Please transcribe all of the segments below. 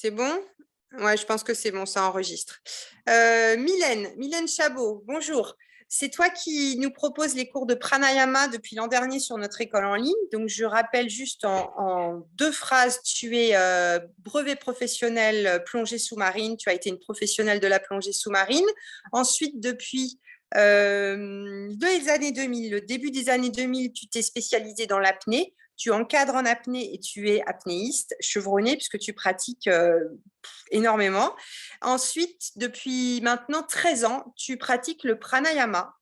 C'est bon? Ouais, je pense que c'est bon, ça enregistre. Mylène Chabot, bonjour. C'est toi qui nous proposes les cours de pranayama depuis l'an dernier sur notre école en ligne. Donc, je rappelle juste en deux phrases, tu es brevet professionnel plongée sous-marine. Tu as été une professionnelle de la plongée sous-marine. Ensuite, depuis les années 2000, le début des années 2000, tu t'es spécialisée dans l'apnée. Tu encadres en apnée et tu es apnéiste chevronné puisque tu pratiques énormément. Ensuite, depuis maintenant 13 ans, tu pratiques le pranayama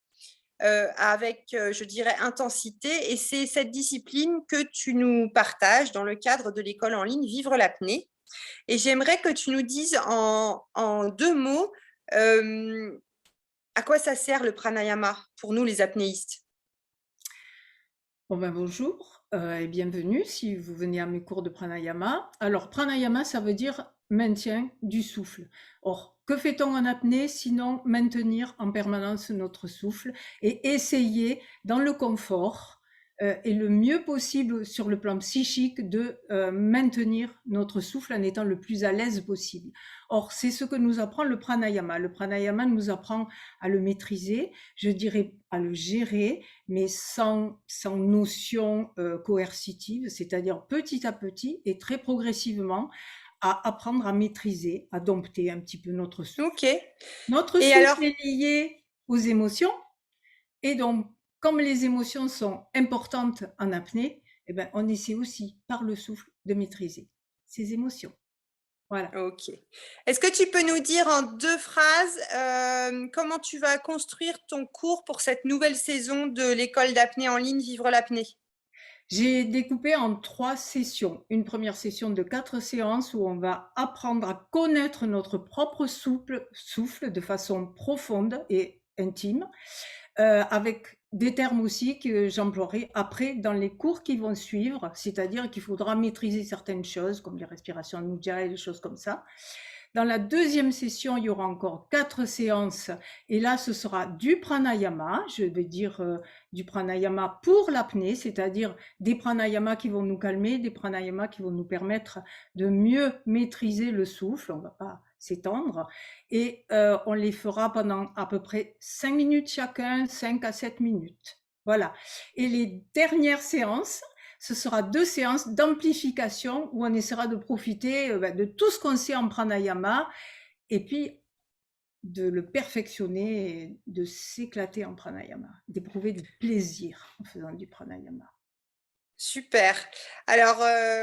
avec, je dirais, intensité. Et c'est cette discipline que tu nous partages dans le cadre de l'école en ligne Vivre l'apnée. Et j'aimerais que tu nous dises en deux mots à quoi ça sert le pranayama pour nous les apnéistes. Bon ben bonjour et bienvenue si vous venez à mes cours de pranayama. Alors pranayama, ça veut dire maintien du souffle. Or, que fait-on en apnée sinon maintenir en permanence notre souffle et essayer dans le confort et le mieux possible sur le plan psychique de maintenir notre souffle en étant le plus à l'aise possible. Or, c'est ce que nous apprend le pranayama. Le pranayama nous apprend à le maîtriser, je dirais à le gérer, mais sans notion coercitive, c'est-à-dire petit à petit et très progressivement à apprendre à maîtriser, à dompter un petit peu notre souffle. Ok. Notre Et souffle alors, est lié aux émotions et donc, comme les émotions sont importantes en apnée, eh ben, on essaie aussi par le souffle de maîtriser ces émotions. Voilà. ok. Est-ce que tu peux nous dire en deux phrases comment tu vas construire ton cours pour cette nouvelle saison de l'école d'apnée en ligne Vivre l'apnée? J'ai découpé en 3 sessions. Une première session de 4 séances où on va apprendre à connaître notre propre souffle de façon profonde et intime, avec des termes aussi que j'emploierai après dans les cours qui vont suivre, c'est-à-dire qu'il faudra maîtriser certaines choses comme les respirations Nujja et des choses comme ça. Dans la deuxième session, il y aura encore 4 séances et là, ce sera du pranayama. Je vais dire du pranayama pour l'apnée, c'est-à-dire des pranayamas qui vont nous calmer, des pranayamas qui vont nous permettre de mieux maîtriser le souffle. On ne va pas s'étendre et on les fera pendant à peu près 5 minutes chacun, 5 à 7 minutes. Voilà. Et les dernières séances, ce sera 2 séances d'amplification où on essaiera de profiter de tout ce qu'on sait en pranayama et puis de le perfectionner, et de s'éclater en pranayama, d'éprouver du plaisir en faisant du pranayama. Super. Alors,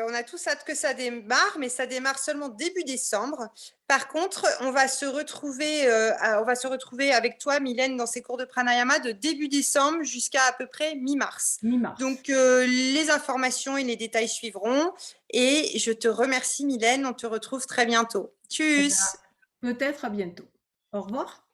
on a tous hâte que ça démarre, mais ça démarre seulement début décembre. Par contre, on va se retrouver avec toi, Mylène, dans ces cours de pranayama de début décembre jusqu'à à peu près mi-mars. Mi-mars. Donc, les informations et les détails suivront. Et je te remercie, Mylène. On te retrouve très bientôt. Eh bien, Tchuss! peut-être à bientôt. Au revoir.